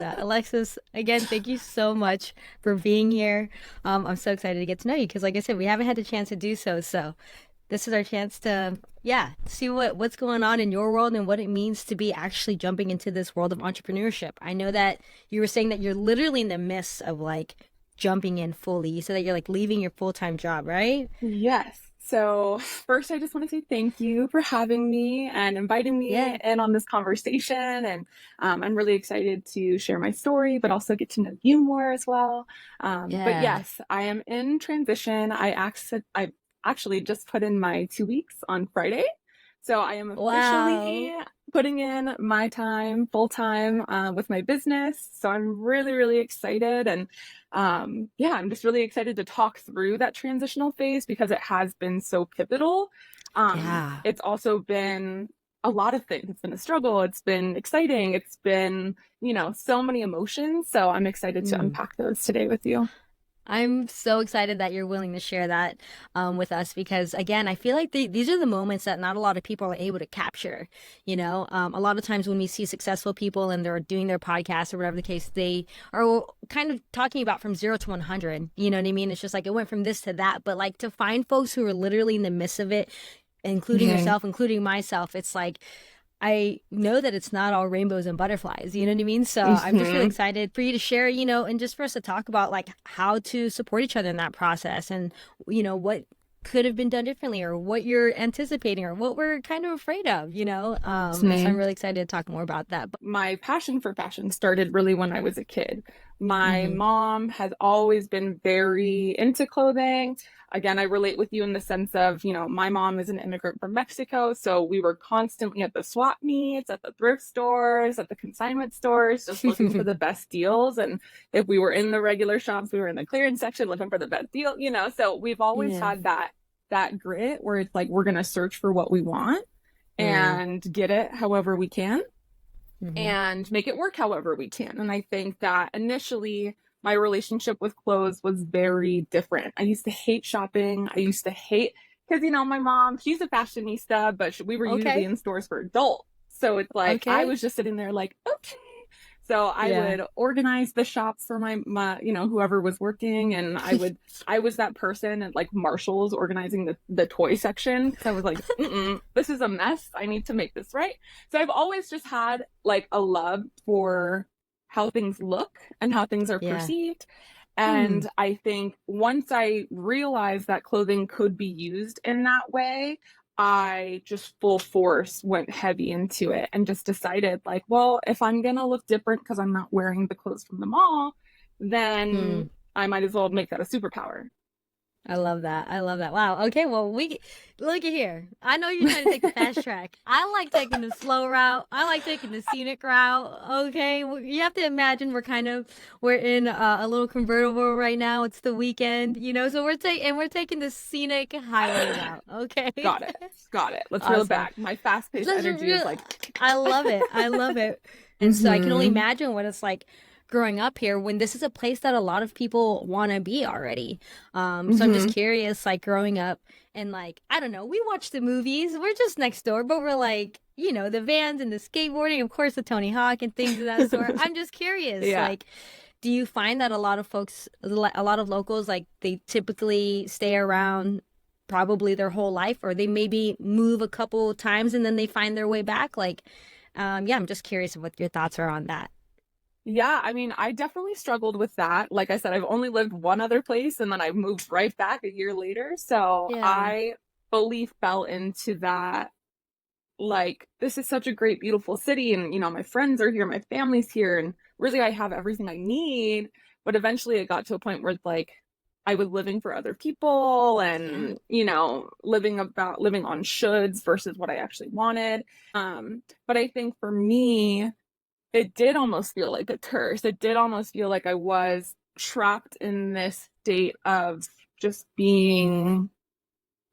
Alexis, again, thank you so much for being here. I'm so excited to get to know you because, like I said, we haven't had the chance to do so. So this is our chance to, yeah, see what's going on in your world and what it means to be actually jumping into this world of entrepreneurship. I know that you were saying that you're literally in the midst of like jumping in fully. You said that you're like leaving your full-time job, right? Yes. So, first, I just want to say thank you for having me and inviting me Yeah, in on this conversation. And I'm really excited to share my story, but also get to know you more as well. But yeah. yes, I am in transition. I actually just put in my 2 weeks on Friday. So, I am Wow. officially putting in my time full time with my business. So, I'm really, really excited. And yeah, I'm just really excited to talk through that transitional phase because it has been so pivotal. Yeah. It's also been a lot of things. It's been a struggle. It's been exciting. It's been, so many emotions. So I'm excited to Mm. unpack those today with you. I'm so excited that you're willing to share that with us because, again, I feel like these are the moments that not a lot of people are able to capture. A lot of times when we see successful people and they're doing their podcast or whatever the case, they are kind of talking about from 0 to 100. You know what I mean? It's just like it went from this to that. But like to find folks who are literally in the midst of it, including Mhm. yourself, including myself, it's like I know that it's not all rainbows and butterflies, you know what I mean? So I'm just really Mhm. excited for you to share, and just for us to talk about like how to support each other in that process and, what could have been done differently or what you're anticipating or what we're kind of afraid of, and so I'm Me. really excited to talk more about that. My passion for fashion started really when I was a kid. My Hmm. mom has always been very into clothing. Again, I relate with you in the sense of, my mom is an immigrant from Mexico, so we were constantly at the swap meets, at the thrift stores, at the consignment stores, just looking for the best deals. And if we were in the regular shops, we were in the clearance section looking for the best deal, So we've always Yeah. had that grit where it's like we're gonna search for what we want Mm. and get it however we can Hmm. and make it work however we can. And I think that initially my relationship with clothes was very different. I used to hate shopping. I used to hate because my mom, she's a fashionista, but we were usually Okay. in stores for adults. So it's like I Okay. was just sitting there like, okay. So I Yeah. would organize the shops for my whoever was working, and I was that person at like Marshalls organizing the toy section because I was like, this is a mess. I need to make this right. So I've always just had like a love for how things look and how things are Yeah. perceived. Hmm. And I think once I realized that clothing could be used in that way, I just full force went heavy into it and just decided, like, well, if I'm gonna look different because I'm not wearing the clothes from the mall, Hmm. then I might as well make that a superpower. I love that. I love that. Wow. Okay. Well, we look at here. I know you're trying to take the fast track. I like taking the slow route. I like taking the scenic route. Okay. You have to imagine we're in a little convertible right now. It's the weekend, so we're taking the scenic highway route. Okay. Got it. Got it. Let's reel it Awesome. back. My fast paced That's energy is real. like, I love it. I love it. And so I can only mm-hmm. imagine what it's like growing up here when this is a place that a lot of people want to be already. So I'm just Mm-hmm. curious, like growing up and like, I don't know, we watch the movies. We're just next door, but we're like, the vans and the skateboarding, of course, the Tony Hawk and things of that sort. I'm just curious, Yeah. like, do you find that a lot of folks, a lot of locals, like they typically stay around probably their whole life, or they maybe move a couple times and then they find their way back? Like, yeah, I'm just curious what your thoughts are on that. Yeah, I mean, I definitely struggled with that. Like I said, I've only lived one other place and then I moved right back a year later. So Yeah. I fully fell into that. Like, this is such a great, beautiful city. And, my friends are here, my family's here, and really I have everything I need. But eventually it got to a point where, like, I was living for other people Yeah. and, living on shoulds versus what I actually wanted. But I think for me, it did almost feel like a curse. It did almost feel like I was trapped in this state of just being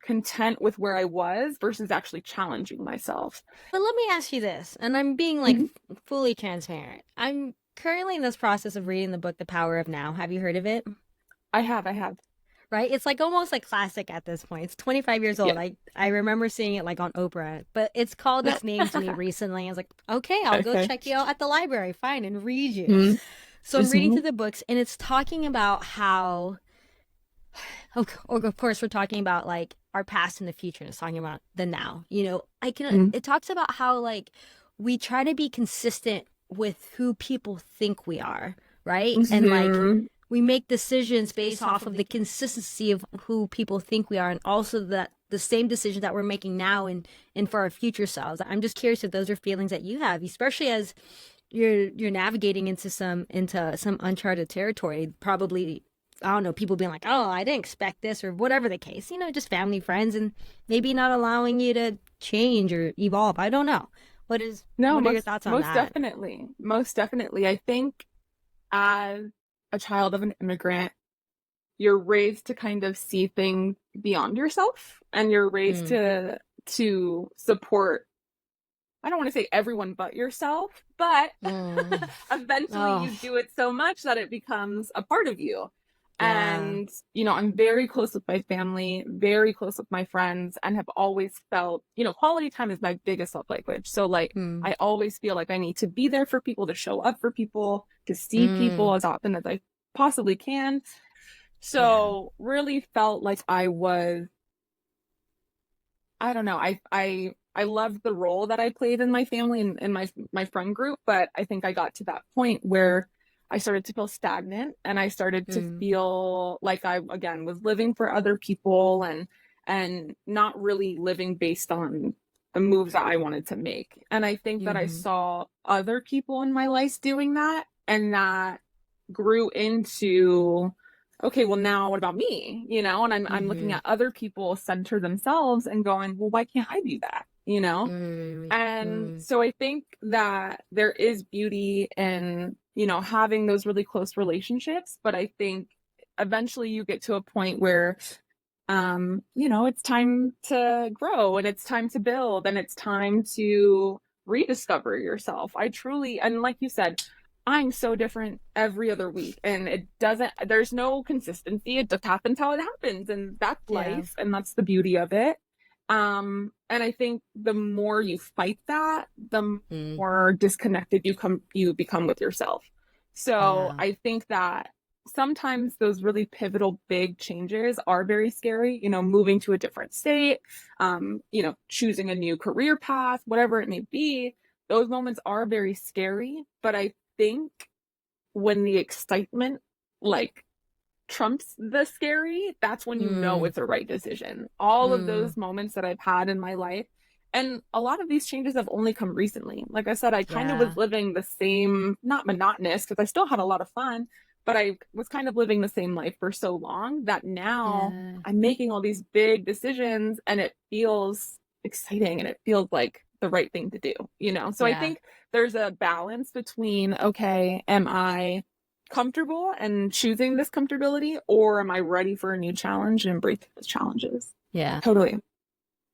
content with where I was versus actually challenging myself. But let me ask you this, and I'm being like Mhm. fully transparent. I'm currently in this process of reading the book The Power of Now. Have you heard of it? I have. right? It's like almost like classic at this point. It's 25 years old. Yeah. I remember seeing it like on Oprah, but it's called its name to me recently. I was like, okay, I'll go Okay. check you out at the library, fine, and read you. Mm-hmm. So I'm reading Mm-hmm. through the books, and it's talking about how, of course, we're talking about like our past and the future, and it's talking about the now. It talks about how like we try to be consistent with who people think we are, right? And like Mm-hmm. we make decisions based off of the consistency of who people think we are, and also that the same decisions that we're making now and for our future selves. I'm just curious if those are feelings that you have, especially as you're navigating into some uncharted territory. Probably, I don't know, people being like, "Oh, I didn't expect this," or whatever the case. Just family, friends, and maybe not allowing you to change or evolve. I don't know. No, What are your most thoughts on most that? definitely. Most definitely. I think as a child of an immigrant, you're raised to kind of see things beyond yourself, and you're raised Mm. to support, I don't want to say everyone but yourself, but Mm. eventually Oh, you do it so much that it becomes a part of you. yeah. And, I'm very close with my family, very close with my friends, and have always felt, quality time is my biggest love language. So, like, Mm. I always feel like I need to be there for people, to show up for people, to see Mm. people as often as I possibly can. Yeah. So, really felt like I was, I don't know. I loved the role that I played in my family and in my friend group, but I think I got to that point where I started to feel stagnant, and I started to Mm. feel like I again was living for other people, and not really living based on the moves that I wanted to make. And I think that I Mm-hmm. saw other people in my life doing that, and that grew into, okay, well, now what about me? And I'm looking Mm-hmm. at other people center themselves and going, well, why can't I do that? Mm. And Mm. so I think that there is beauty in, having those really close relationships, but I think eventually you get to a point where it's time to grow, and it's time to build, and it's time to rediscover yourself. I truly, and like you said, I'm so different every other week, and there's no consistency. It just happens how it happens, and that's Yeah. life, and that's the beauty of it. And I think the more you fight that, the Mm. more disconnected you become with yourself. So Yeah. I think that sometimes those really pivotal big changes are very scary, moving to a different state, choosing a new career path, whatever it may be. Those moments are very scary, but I think when the excitement like trumps the scary, that's when you know Mm. it's a right decision. All of Mm. those moments that I've had in my life, and a lot of these changes have only come recently. Like I said, I kind of was Yeah. living the same, not monotonous, because I still had a lot of fun, but I was kind of living the same life for so long that now Yeah. I'm making all these big decisions, and it feels exciting, and it feels like the right thing to do. So I Yeah. think there's a balance between, okay, am I comfortable and choosing this comfortability, or am I ready for a new challenge and embracing those challenges? Yeah. Totally.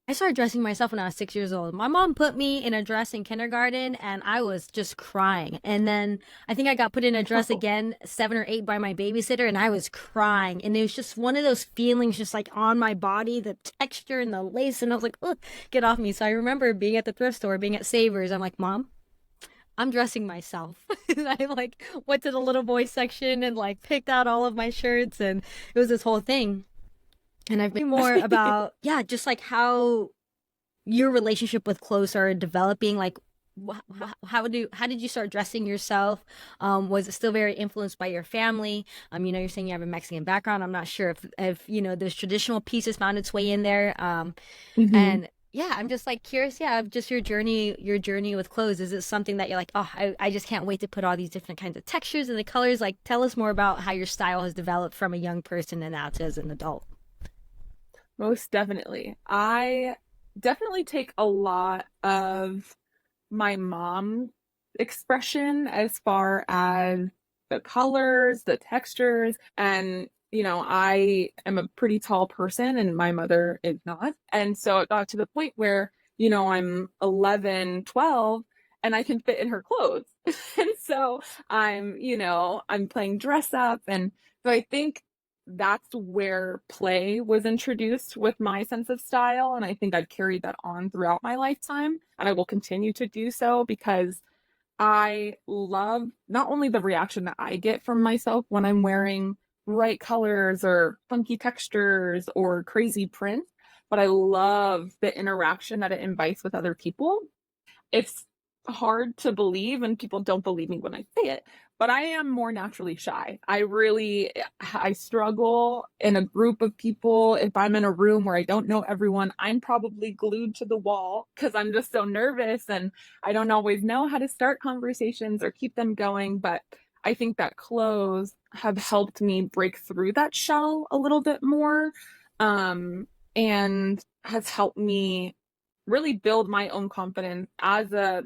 I started dressing myself when I was 6 years old. My mom put me in a dress in kindergarten and I was just crying. And then I think I got put in a dress No. again, 7 or 8, by my babysitter, and I was crying. And it was just one of those feelings just like on my body, the texture and the lace. And I was like, ugh, get off me. So I remember being at the thrift store, being at Savers. I'm like, Mom, I'm dressing myself. I like went to the little boy section and like picked out all of my shirts, and it was this whole thing. And I've been more about, yeah, just like how your relationship with clothes are developing. Like, how did you start dressing yourself? Was it still very influenced by your family? You're saying you have a Mexican background. I'm not sure if those traditional pieces found its way in there. Hmm. And yeah, I'm just like curious, yeah, of just your journey with clothes. Is it something that you're like, oh, I just can't wait to put all these different kinds of textures and the colors? Like, tell us more about how your style has developed from a young person and now to as an adult. Most definitely. I definitely take a lot of my mom's expression as far as the colors, the textures, and I am a pretty tall person and my mother is not. And so it got to the point where, I'm 11, 12, and I can fit in her clothes. And so I'm playing dress up. And so I think that's where play was introduced with my sense of style. And I think I've carried that on throughout my lifetime. And I will continue to do so because I love not only the reaction that I get from myself when I'm wearing bright colors or funky textures or crazy prints, but I love the interaction that it invites with other people. It's hard to believe, and people don't believe me when I say it, but I am more naturally shy. I struggle in a group of people. If I'm in a room where I don't know everyone, I'm probably glued to the wall because I'm just so nervous and I don't always know how to start conversations or keep them going. But I think that clothes have helped me break through that shell a little bit more, and has helped me really build my own confidence as a,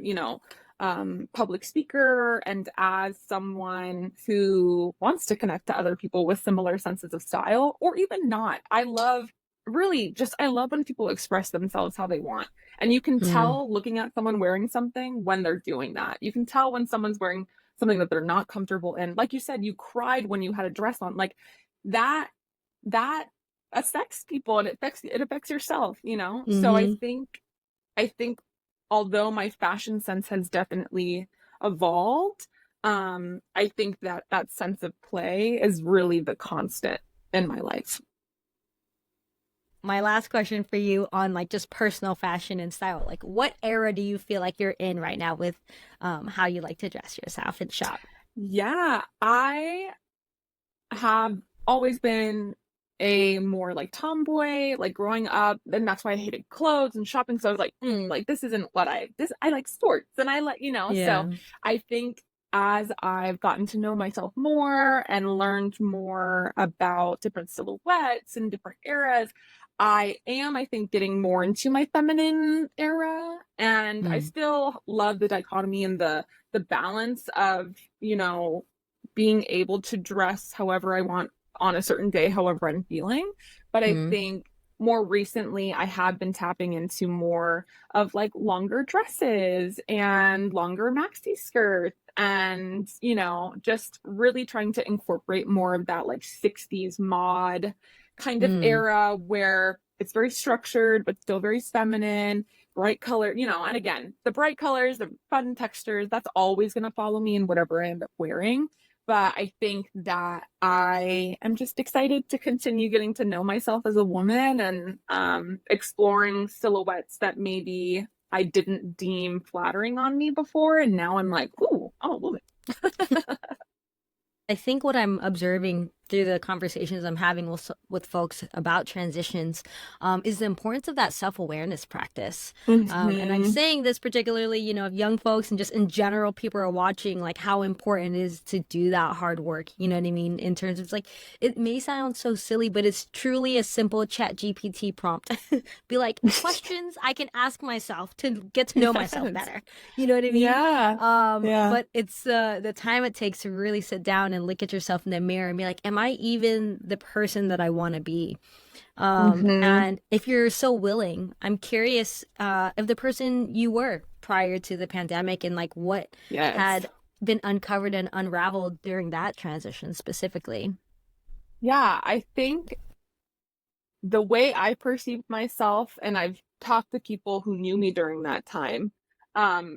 public speaker and as someone who wants to connect to other people with similar senses of style or even not. I love when people express themselves how they want. And you can Mm. tell looking at someone wearing something when they're doing that. You can tell when someone's wearing something that they're not comfortable in. Like you said, you cried when you had a dress on. Like that, that affects people and it affects yourself, you know? So Mm-hmm. I think although my fashion sense has definitely evolved, I think that that sense of play is really the constant in my life. My last question for you on like just personal fashion and style. Like, what era do you feel like you're in right now with how you like to dress yourself and shop? Yeah, I have always been a more like tomboy, like growing up, and that's why I hated clothes and shopping. So I was like, like this isn't what I like sports and I like, so Yeah. I think as I've gotten to know myself more and learned more about different silhouettes and different eras, I think, getting more into my feminine era. And I Mm. still love the dichotomy and the balance of, being able to dress however I want on a certain day, however I'm feeling. But I Mm. think more recently, I have been tapping into more of like longer dresses and longer maxi skirts and, just really trying to incorporate more of that like 60s mod kind of Mm. era where it's very structured, but still very feminine, bright color, and again, the bright colors, the fun textures, that's always going to follow me in whatever I end up wearing. But I think that I am just excited to continue getting to know myself as a woman and exploring silhouettes that maybe I didn't deem flattering on me before. And now I'm like, ooh, I'm a woman. I think what I'm observing through the conversations I'm having with folks about transitions is the importance of that self-awareness practice. And I'm Mm-hmm. saying this particularly, if young folks and just in general people are watching, like how important it is to do that hard work. You know what I mean? In terms of like, it may sound so silly, but it's truly a simple chat GPT prompt. Be like, questions I can ask myself to get to know myself Yes. better. You know what I mean? Yeah. Yeah. But it's the time it takes to really sit down and look at yourself in the mirror and be like, am I even the person that I want to be? Mm-hmm. And if you're so willing, I'm curious of the person you were prior to the pandemic and like what Yes. had been uncovered and unraveled during that transition specifically. Yeah. I think the way I perceived myself, and I've talked to people who knew me during that time,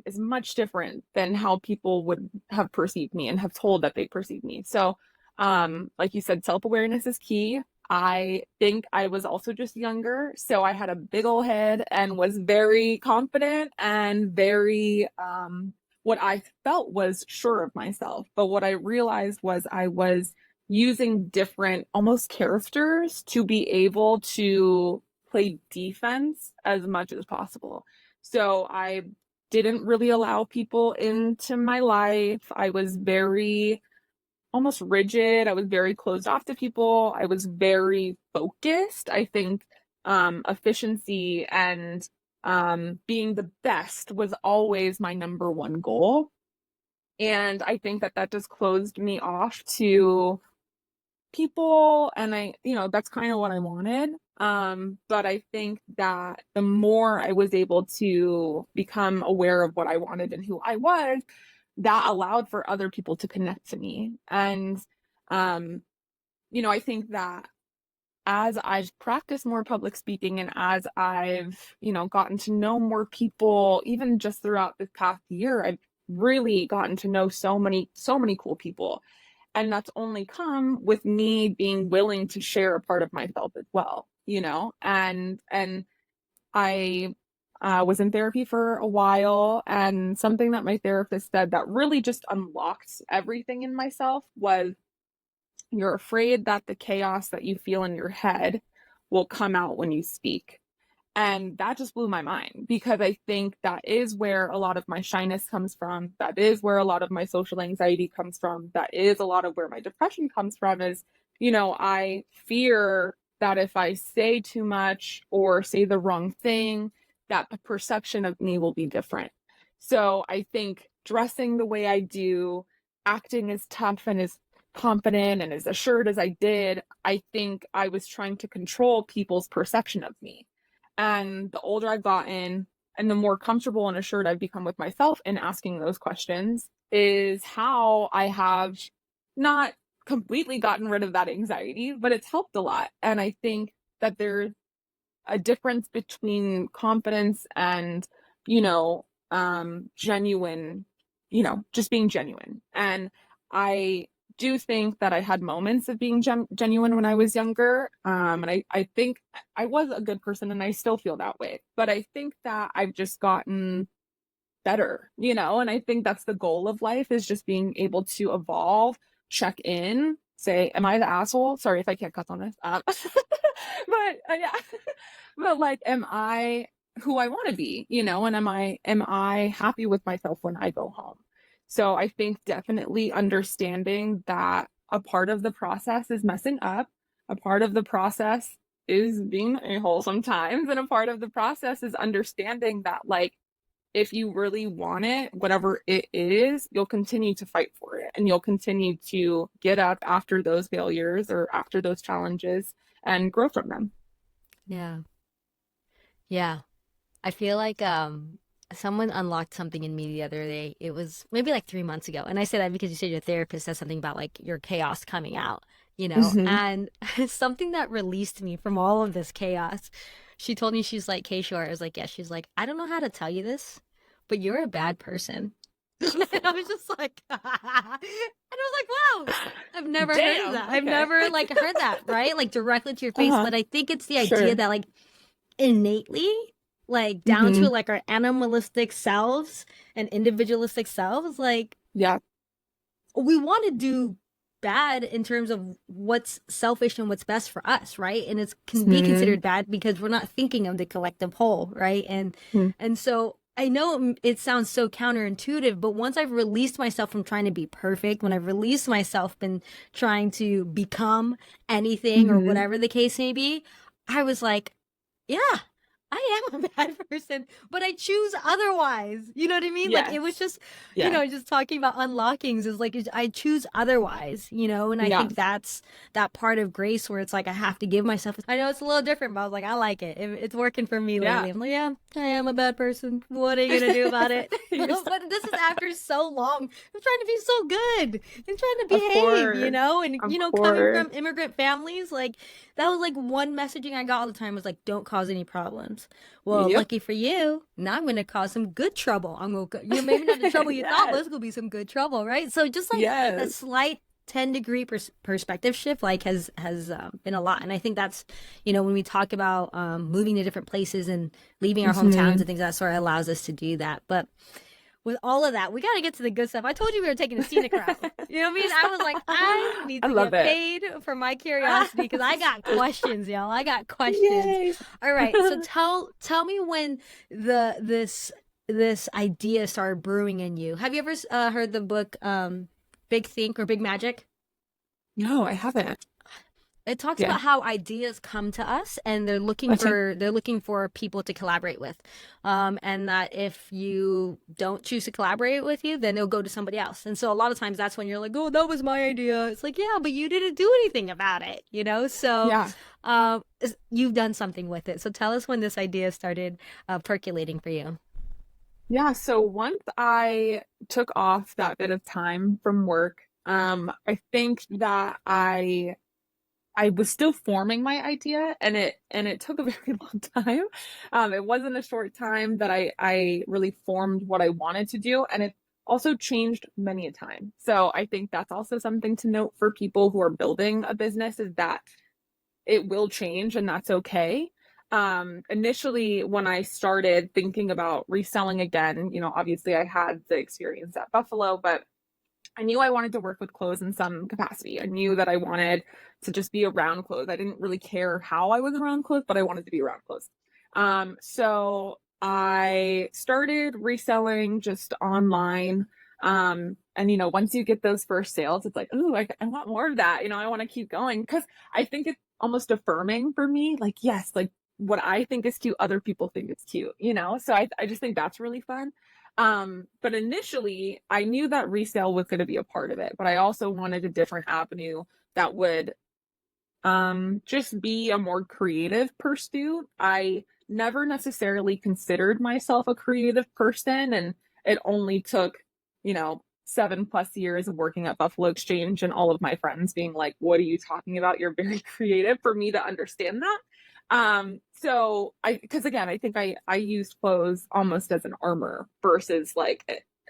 is much different than how people would have perceived me and have told that they perceive me. So, like you said, self-awareness is key. I think I was also just younger, so I had a big old head and was very confident and very, what I felt was sure of myself. But what I realized was I was using different almost characters to be able to play defense as much as possible. So I didn't really allow people into my life. I was very almost rigid. I was very closed off to people. I was very focused. I think efficiency and being the best was always my number one goal. And I think that that just closed me off to people, and that's kind of what I wanted. But I think that the more I was able to become aware of what I wanted and who I was, that allowed for other people to connect to me. And um I think that as I've practiced more public speaking and as I've, gotten to know more people, even just throughout this past year, I've really gotten to know so many cool people. And that's only come with me being willing to share a part of myself as well, and I was in therapy for a while, and something that my therapist said that really just unlocked everything in myself was you're afraid that the chaos that you feel in your head will come out when you speak. And that just blew my mind because I think that is where a lot of my shyness comes from. That is where a lot of my social anxiety comes from. That is a lot of where my depression comes from is, I fear that if I say too much or say the wrong thing, that the perception of me will be different. So I think dressing the way I do, acting as tough and as confident and as assured as I did, I think I was trying to control people's perception of me. And the older I've gotten and the more comfortable and assured I've become with myself in asking those questions is how I have not completely gotten rid of that anxiety, but it's helped a lot. And I think that there's a difference between confidence and, genuine, just being genuine. And I do think that I had moments of being genuine when I was younger. And I think I was a good person and I still feel that way. But I think that I've just gotten better, and I think that's the goal of life is just being able to evolve, check in, say, am I the asshole? Sorry if I can't cut on this. But yeah, but like, am I who I want to be, and am I happy with myself when I go home? So I think definitely understanding that a part of the process is messing up, a part of the process is being a hole sometimes, and a part of the process is understanding that like if you really want it, whatever it is, you'll continue to fight for it and you'll continue to get up after those failures or after those challenges and grow from them. Yeah. Yeah. I feel like someone unlocked something in me the other day. It was maybe like 3 months ago. And I say that because you said your therapist said something about like your chaos coming out, Hmm. and something that released me from all of this chaos. She told me, she's like, K Shore. I was like, yeah, she's like, I don't know how to tell you this, but you're a bad person. And I was just like, and I was like, wow, I've never heard Damn. that. I've Okay. never like heard that, right? Like directly to your face. Uh-huh. But I think it's the idea Sure. that like innately, like down to Hmm. like our animalistic selves and individualistic selves, like Yeah. we want to do bad in terms of what's selfish and what's best for us, right? And it can be Hmm. considered bad because we're not thinking of the collective whole, right? And so I know it sounds so counterintuitive, but once I've released myself from trying to be perfect, when I've released myself from trying to become anything or Hmm. whatever the case may be, I was like, yeah, I am a bad person, but I choose otherwise. You know what I mean? Like it was Yes. just, Yeah. just talking about unlockings is like I choose otherwise, and I Yeah. think that's that part of grace where it's like I have to give myself. I know it's a little different, but I was like, I like it. It's working for me Yeah. lately. I'm like, yeah, I am a bad person. What are you gonna do about it? You're so, But this is after so long. I'm trying to be so good. I'm trying to of behave, course. and Of coming course. from immigrant families, like that was like one messaging I got all the time was like, don't cause any problems. Well, Yep. lucky for you, now I'm going to cause some good trouble. I'm going to, maybe not the trouble you thought, but Yes. it's going to be some good trouble, right? So just like that Yes. slight 10-degree perspective shift like has been a lot. And I think that's, when we talk about moving to different places and leaving our hometowns Hmm. and things of that sort, allows us to do that. But with all of that, we got to get to the good stuff. I told you we were taking a scenic route. You know what I mean? I was like, I need I to love get it. paid for my curiosity because I got questions, y'all. I got questions. Yay. All right, so tell me when this idea started brewing in you. Have you ever heard the book Big Think or Big Magic? No, I haven't. It talks Yeah. about how ideas come to us and Okay. they're looking for people to collaborate with, and that if you don't choose to collaborate with you, then they'll go to somebody else. And so a lot of times that's when you're like, oh, that was my idea. It's like, yeah, but you didn't do anything about it, so Yeah. you've done something with it. So tell us when this idea started percolating for you. Yeah. So once I took off that bit of time from work, I think that I I was still forming my idea, and it took a very long time. It wasn't a short time that I really formed what I wanted to do, and it also changed many a time. So I think that's also something to note for people who are building a business, is that it will change, and that's okay. Initially, when I started thinking about reselling again, obviously I had the experience at Buffalo, but I knew I wanted to work with clothes in some capacity. I knew that I wanted to just be around clothes. I didn't really care how I was around clothes, but I wanted to be around clothes. So I started reselling just online. And once you get those first sales, it's like, oh, I want more of that. I want to keep going, because I think it's almost affirming for me. Like, yes, like what I think is cute, other people think it's cute. So I just think that's really fun. But initially I knew that resale was going to be a part of it, but I also wanted a different avenue that would just be a more creative pursuit. I never necessarily considered myself a creative person, and it only took, 7+ years of working at Buffalo Exchange and all of my friends being like, "What are you talking about? You're very creative," for me to understand that. Because again, I think I used clothes almost as an armor versus like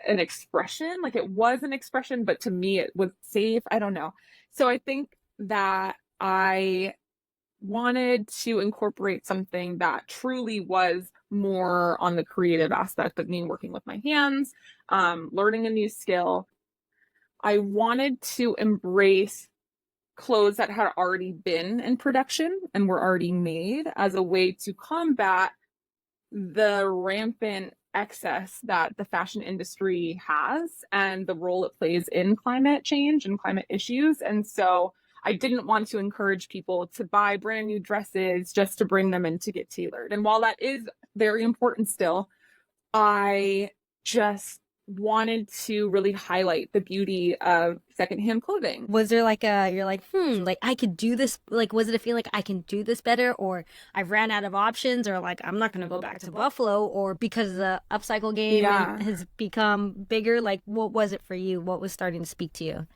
an expression. Like, it was an expression, but to me it was safe. I don't know. So I think that I wanted to incorporate something that truly was more on the creative aspect of me working with my hands, learning a new skill. I wanted to embrace clothes that had already been in production and were already made, as a way to combat the rampant excess that the fashion industry has and the role it plays in climate change and climate issues. And so I didn't want to encourage people to buy brand new dresses just to bring them in to get tailored. And while that is very important still, I just wanted to really highlight the beauty of secondhand clothing. Was there like you're like, like I could do this? Like, was it a feeling like I can do this better, or I've ran out of options, or like I'm not gonna go back to Buffalo, or because the upcycle game and Yeah. has become bigger? Like, what was it for you? What was starting to speak to you?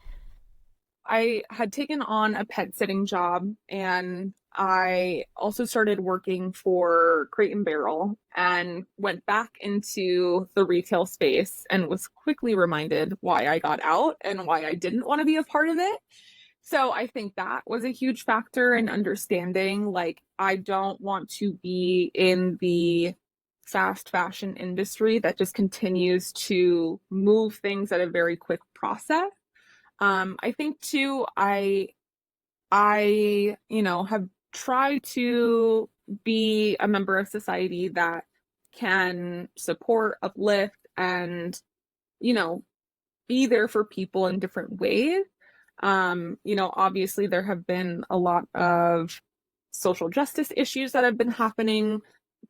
I had taken on a pet sitting job, and I also started working for Crate and Barrel, and went back into the retail space and was quickly reminded why I got out and why I didn't want to be a part of it. So I think that was a huge factor in understanding, like, I don't want to be in the fast fashion industry that just continues to move things at a very quick process. I think too, I have tried to be a member of society that can support, uplift, and, you know, be there for people in different ways. Obviously there have been a lot of social justice issues that have been happening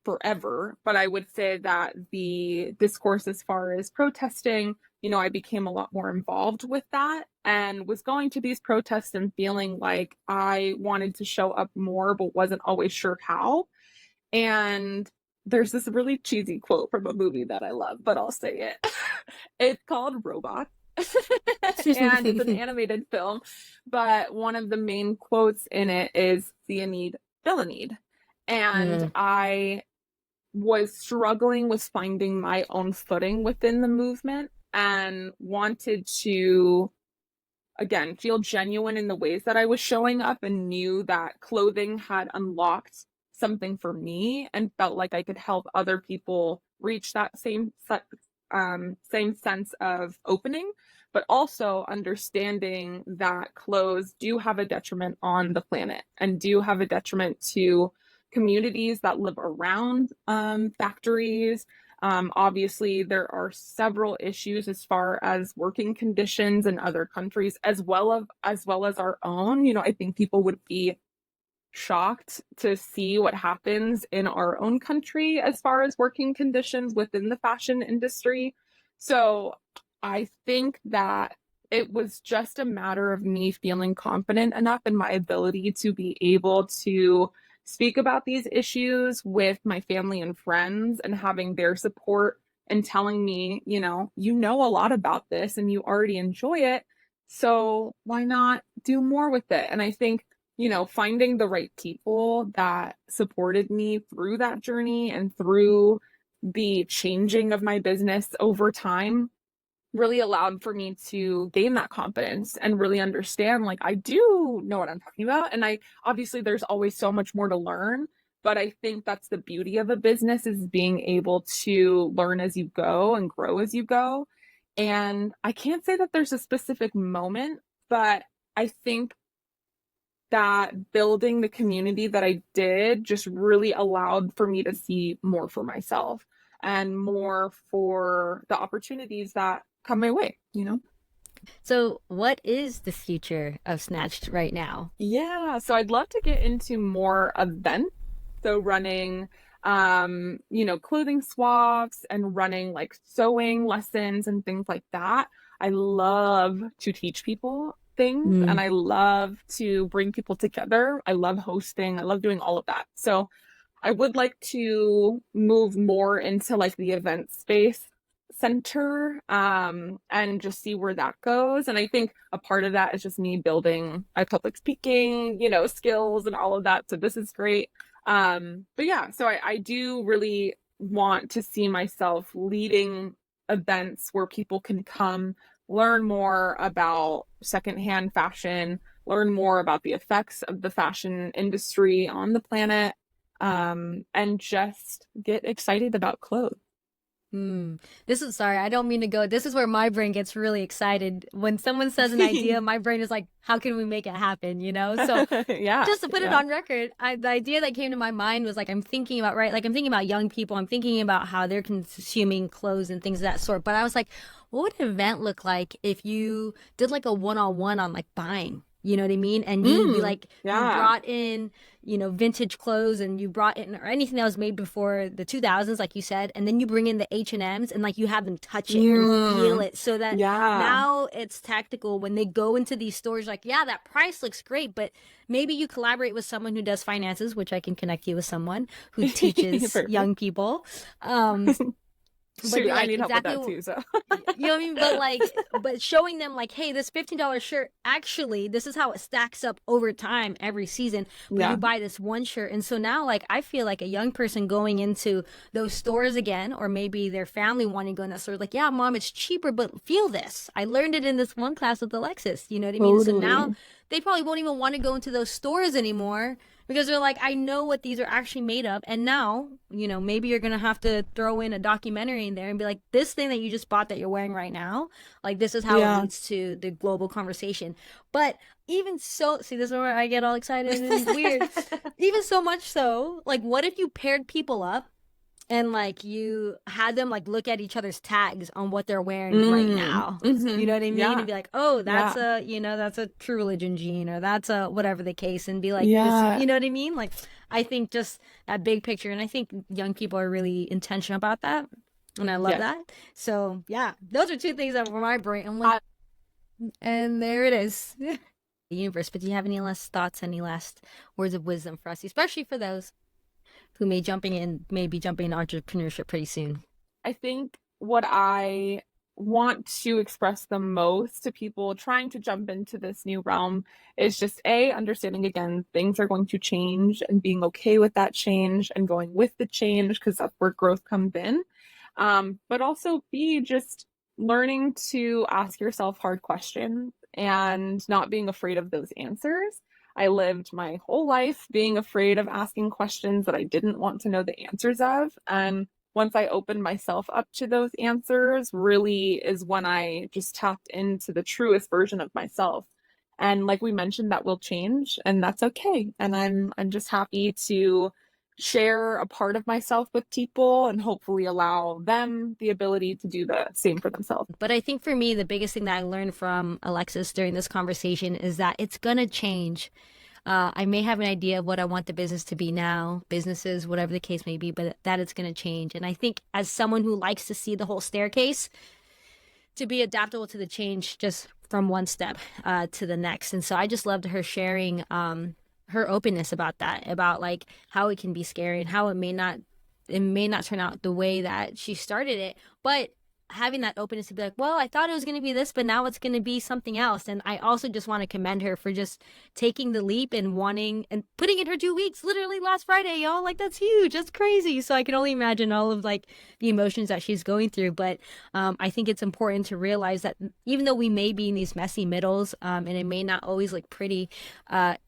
forever, but I would say that the discourse as far as protesting, I became a lot more involved with that, and was going to these protests and feeling like I wanted to show up more, but wasn't always sure how. And there's this really cheesy quote from a movie that I love, but I'll say it. It's called Robot. And it's an animated film, but one of the main quotes in it is, "See a need, fill a need." And Mm. I was struggling with finding my own footing within the movement, and wanted to, again, feel genuine in the ways that I was showing up, and knew that clothing had unlocked something for me, and felt like I could help other people reach that same sense of opening, but also understanding that clothes do have a detriment on the planet, and do have a detriment to communities that live around factories. Obviously, there are several issues as far as working conditions in other countries, as well as our own. I think people would be shocked to see what happens in our own country as far as working conditions within the fashion industry. So I think that it was just a matter of me feeling confident enough in my ability to be able to speak about these issues with my family and friends, and having their support and telling me, you know a lot about this and you already enjoy it. So why not do more with it? And I think finding the right people that supported me through that journey and through the changing of my business over time really allowed for me to gain that confidence and really understand like I do know what I'm talking about. And I obviously there's always so much more to learn, but I think that's the beauty of a business is being able to learn as you go and grow as you go. And I can't say that there's a specific moment, but I think that building the community that I did just really allowed for me to see more for myself and more for the opportunities that come my way. So, what is the future of Snatched right now? Yeah, so I'd love to get into more events. So running clothing swaps and running like sewing lessons and things like that. I love to teach people things and Mm. I love to bring people together. I love hosting. I love doing all of that. So I would like to move more into like the event space center and just see where that goes. And I think a part of that is just me building my public speaking skills and all of that. So this is great. But yeah, so I do really want to see myself leading events where people can come learn more about secondhand fashion, learn more about the effects of the fashion industry on the planet, and just get excited about clothes. Hmm. This is sorry, I don't mean to go. This is where my brain gets really excited. When someone says an idea, my brain is like, how can we make it happen? So Yeah, just to put it yeah. on record, the idea that came to my mind was like, I'm thinking about, right? Like, I'm thinking about young people. I'm thinking about how they're consuming clothes and things of that sort. But I was like, what would an event look like if you did like a one-on-one on like buying? You know what I mean? And you'd be like, you Yeah. brought in, vintage clothes and you brought in or anything that was made before the 2000s, like you said, and then you bring in the H&Ms and like you have them touch it and feel Mm, it so that yeah. now it's tactical when they go into these stores like, yeah, that price looks great, but maybe you collaborate with someone who does finances, which I can connect you with someone who teaches Perfect. young people. Um, but Shoot, be I like need help with exactly that too. So you know what I mean? But showing them like, hey, this $15 shirt, actually, this is how it stacks up over time every season. But you yeah. buy this one shirt. And so now, like, I feel like a young person going into those stores again, or maybe their family wanting to go in that store, like, yeah, mom, it's cheaper, but feel this. I learned it in this one class with Alexis. You know what I mean? So now Totally. they probably won't even want to go into those stores anymore because they're like, I know what these are actually made of. And now, maybe you're going to have to throw in a documentary in there and be like, this thing that you just bought that you're wearing right now, like, this is how it Yeah. leads to the global conversation. But even so, see, this is where I get all excited and weird. Even so much so, like, what if you paired people up and like you had them like look at each other's tags on what they're wearing right now? You know what I mean? And Yeah. be like, oh, Yeah. that's a True Religion jean, or that's a whatever the case, and be like, this, Yeah. you know what I mean? Like, I think just that big picture, and I think young people are really intentional about that, and I love Yes. that. So yeah, those are two things that were my brain. I'm like, I, and there it is. The universe. But do you have any last thoughts, any last words of wisdom for us, especially for those who may be jumping into entrepreneurship pretty soon? I think what I want to express the most to people trying to jump into this new realm is just understanding again, things are going to change and being okay with that change and going with the change because that's where growth comes in. But also B, just learning to ask yourself hard questions and not being afraid of those answers. I lived my whole life being afraid of asking questions that I didn't want to know the answers of. And once I opened myself up to those answers, really is when I just tapped into the truest version of myself. And like we mentioned, that will change, and that's okay. And I'm just happy to share a part of myself with people and hopefully allow them the ability to do the same for themselves. But I think for me, the biggest thing that I learned from Alexis during this conversation is that it's going to change. I may have an idea of what I want the business to be now, businesses, whatever the case may be, but that it's going to change. And I think as someone who likes to see the whole staircase, to be adaptable to the change just from one step to the next. And so I just loved her sharing her openness about that, about like how it can be scary and how it may not turn out the way that she started it, but having that openness to be like, well, I thought it was going to be this, but now it's going to be something else. And I also just want to commend her for just taking the leap and wanting and putting in her 2 weeks, literally last Friday, y'all. Like, that's huge. That's crazy. So I can only imagine all of like the emotions that she's going through. But I think it's important to realize that even though we may be in these messy middles, and it may not always look pretty,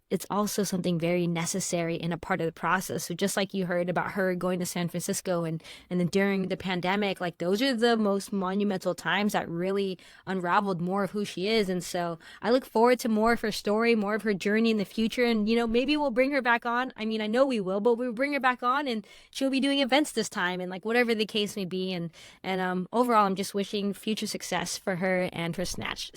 it's also something very necessary and a part of the process. So just like you heard about her going to San Francisco and then during the pandemic, like those are the most monumental times that really unraveled more of who she is. And so I look forward to more of her story, more of her journey in the future. And, maybe we'll bring her back on. I mean, I know we will, but we'll bring her back on and she'll be doing events this time and like whatever the case may be. And overall, I'm just wishing future success for her and for Snatched.